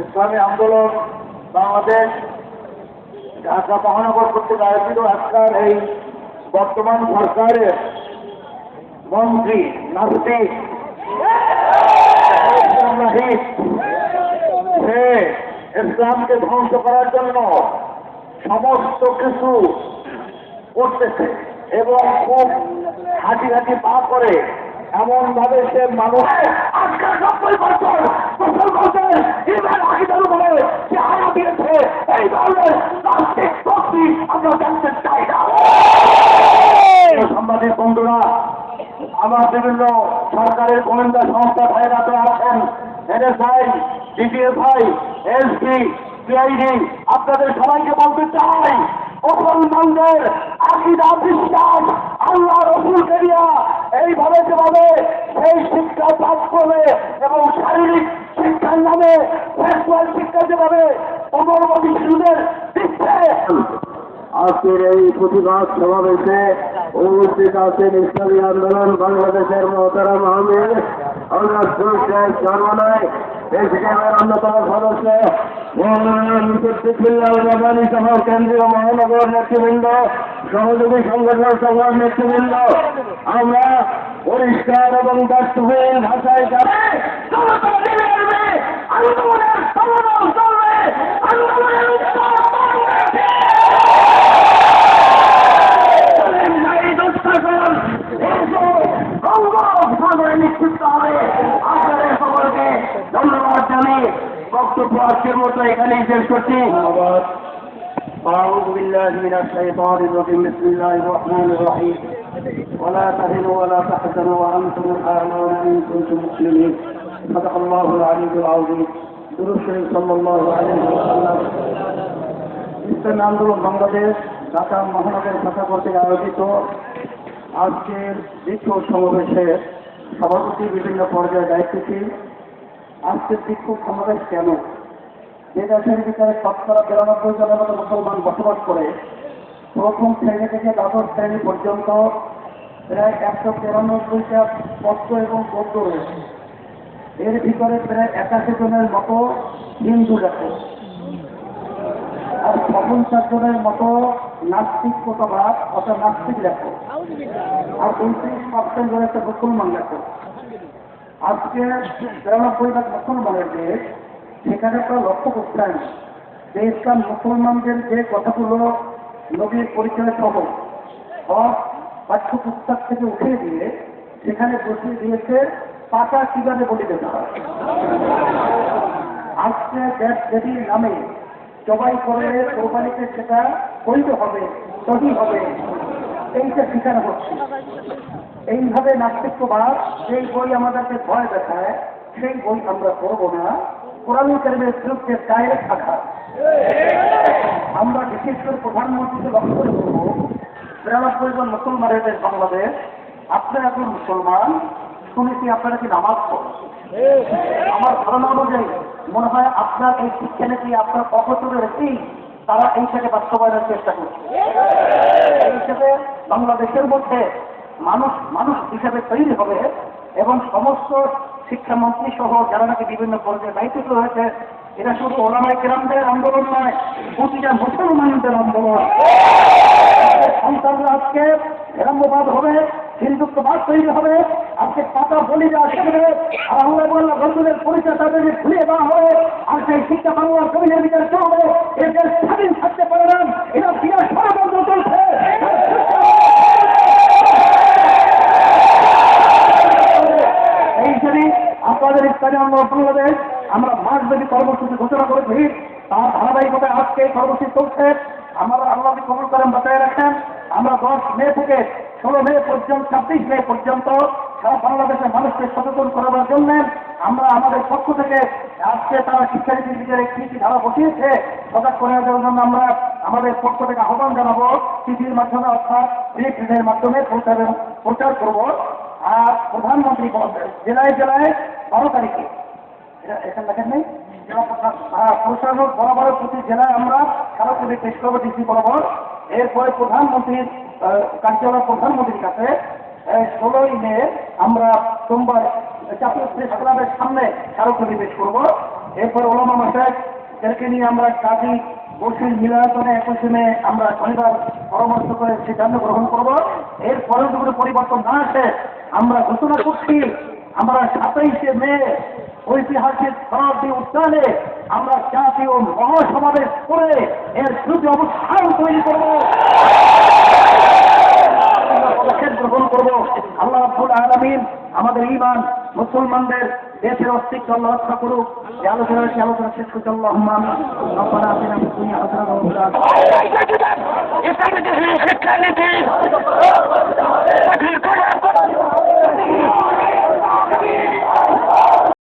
ইসলামী আন্দোলন বাংলাদেশ ঢাকা মহানগর কর্তৃক আয়োজিত আজকাল এই বর্তমান সরকারের মন্ত্রী নাস্তিক সে ইসলামকে ধ্বংস করার জন্য সমস্ত কিছু করতেছে এবং খুব হাঁটি হাঁটি পা করে এমন ভাবে সে মানুষ আজকাল 90 বছর মুসলমানদের ইমান আকীদার উপরে যে হারা দিয়েছে এই ধরনের নাস্তিক শক্তি আমরা জানতে চাই না। সাংবাদিক বন্ধুরা, আমার বিভিন্ন সরকারের গোয়েন্দা সংস্থা ভাইরা তো আছেন, NSI, DPSI, এসপি, সিআইডি, আপনাদের সবাইকে বলতে চাই মুসলমানদের আকীদা বিশ্বাস আল্লাহ রসুলকে দিয়া এইভাবে যেভাবে সেই শিক্ষা পাঠ করবে এবং শারীরিক শিক্ষার নামে সেক্সুয়াল শিক্ষা যেভাবে অমরবাদী শিশুদের দিচ্ছে। আজকের এই প্রতিবাদ সমাবেশে উপস্থিত আছেন ইসলামী আন্দোলন বাংলাদেশের মহতারাম আহমেদ সর্বনয় এসিকেমের অন্যতম সদস্য সহ কেন্দ্রীয় মহানগর নেতৃবৃন্দ, সহযোগী সংগঠন সভার নেতৃবৃন্দ, আমরা পরিষ্কার এবং দায়িত্বহীন ভাষায় নিশ্চিত হবে। আপনাদের সকলকে ধন্যবাদ জানিয়ে বক্তব্য আজকের মতো এখানেই শেষ করছি। ধন্যবাদ। أعوذ بالله من الشيطان الرجيم بسم الله الرحمن الرحيم ولا تهنوا ولا تحزنوا وأنتم الأعلون إن كنتم مسلمين صدق الله العلي العظيم درود شريف صلى الله عليه وسلم। ইসলামী আন্দোলন বাংলাদেশ ঢাকা মহানগর শাখা কর্তৃক আয়োজিত আজকের বিক্ষোভ সমাবেশে সভাপতি বিভিন্ন পর্যায়ে দায়িত্বশীল। আজকের বিক্ষোভ সমাবেশ কেন? যে দেশের ভিতরে ৯৯ জনের মতো মুসলমান বসবাস করে, প্রথম শ্রেণী থেকে দ্বাদশ শ্রেণী পর্যন্ত প্রায় ১৯৩টা পত্র এবং পদ্য রয়েছে। এর ভিতরে প্রায় ৮১ জনের মতো হিন্দু লেখক আর ৫৯ জনের মতো নাস্তিকতাবাদ অর্থাৎ নাস্তিক লেখক আর ২৯% রয়েছে মুসলমান লেখক। আজকে ৯৩ লাখ মুসলমানের দেশ, সেখানে তো লক্ষ্য করছেন যে ইসলাম মুসলমানদের যে কথাগুলো নবীর পরিচয় সহ সব পাঠ্যপুস্তক থেকে উঠিয়ে দিয়ে সেখানে বসিয়ে দিয়েছে পাতা কিভাবে বলি দিতে হয়। আজকে দেশ দেবীর নামে জবাই করে কোরবানিতে সেটা বৈধ হবে, সহি হবে, এইটা শিকার হচ্ছে। এইভাবে নাস্তিকবাদ সেই বই আমাদেরকে ভয় দেখায়, সেই বই আমরা করব না। কোরআন কারীমের বিরুদ্ধে ডাইরেক্ট আঘাত। আমরা বিশেষ করে প্রধানমন্ত্রীকে লক্ষ্য করে বলব, ৯৩ জন মুসলমানের দেশ বাংলাদেশ, আপনারা এখন মুসলমান, শুনেছি আপনারা কি নামাজ পড়েন। আমার ধারণা অনুযায়ী মনে হয় আপনার এই শিক্ষা নীতি আপনার অবচরে রেখেই তারা এইটাকে বাস্তবায়নের চেষ্টা করছে। এই হিসেবে বাংলাদেশের মধ্যে মানুষ মানুষ হিসেবে তৈরি হবে এবং সমস্ত শিক্ষামন্ত্রী সহ যারা নাকি বিভিন্ন পর্যায়ে দায়িত্ব রয়েছে, এটা শুধু ওলামায়ে কেরামদের আন্দোলন নয়, প্রতিটা মুসলমানদের আন্দোলন। সন্তানরা আজকে ধর্মবাদ হবে, হিন্দুত্ববাদ তৈরি হবে, আজকে পাতা বলি দেওয়া শিখবে, আর আল্লাহ রসুলের পরিচয় তাদেরকে ভুলিয়ে দেওয়া হবে, আর সেই শিক্ষা বাংলার জমিনের বিচার চলবে। এদের স্বাধীন থাকতে পারে না, এটা বিরাট ষড়যন্ত্র চলছে। এই জন্য আপনাদের ইসলামী আন্দোলন বাংলাদেশ আমরা মাসব্যাপী কর্মসূচি ঘোষণা করেছি, তার ধারাবাহিকভাবে আজকে কর্মসূচি চলছে। আমরা আল্লাহকে কবুল করেন, বাঁচায় রাখেন। আমরা ১০ মে থেকে ১৬ মে পর্যন্ত ২৬ মে পর্যন্ত সারা বাংলাদেশের মানুষকে সচেতন করার জন্য আমরা আমাদের পক্ষ থেকে আজকে তারা শিক্ষানীতির ভিতরে কি কি ধারা বসিয়েছে সজাগ করে দেওয়ার জন্য আমরা আমাদের পক্ষ থেকে আহ্বান জানাবো। চিঠির মাধ্যমে অর্থাৎ প্রিন্টের মাধ্যমে প্রচার করব। আর প্রধানমন্ত্রী জেলায় জেলায় ১২ তারিখে এখানে দেখেন নেই প্রশাসক বরাবর প্রতি জেলায় আমরা সরাসরি পেশ করবো ডিসি বরাবর। এরপরে প্রধানমন্ত্রীর কার্যালয় প্রধানমন্ত্রীর কাছে 16ই মে আমরা সোমবার জাতীয় প্রেস ক্লাবের সামনে স্মারকলিপি পেশ করবো। এরপর ওলামা মাসায়েখদেরকে নিয়ে আমরা কাজী বশির মিলায়তনে 21 মে আমরা শনিবার পরামর্শ করে সিদ্ধান্ত গ্রহণ করব। এরপরেও যদি পরিবর্তন না আসে আমরা ঘোষণা করছি আমরা 27শে মে ঐতিহাসিক শতাব্দী উদ্যানে আমরা জাতীয় মহাসমাবেশ করে এর বিরুদ্ধে অবস্থান তৈরি করব, পদক্ষেপ গ্রহণ করব। আল্লাহ রাব্বুল আলামিন আমাদের ঈমান মুসলমানদের দেশের অস্তিত্ব আল্লাহ রক্ষা করুক। এই আলোচনা শেষ করতে আল্লাহুম্মা আমিন। রব্বানা আতিনা ফিদ দুনিয়া হাসানাতাও ওয়া ফিল আখিরাতি হাসানাতাও ওয়া কিনা আযাবান নার।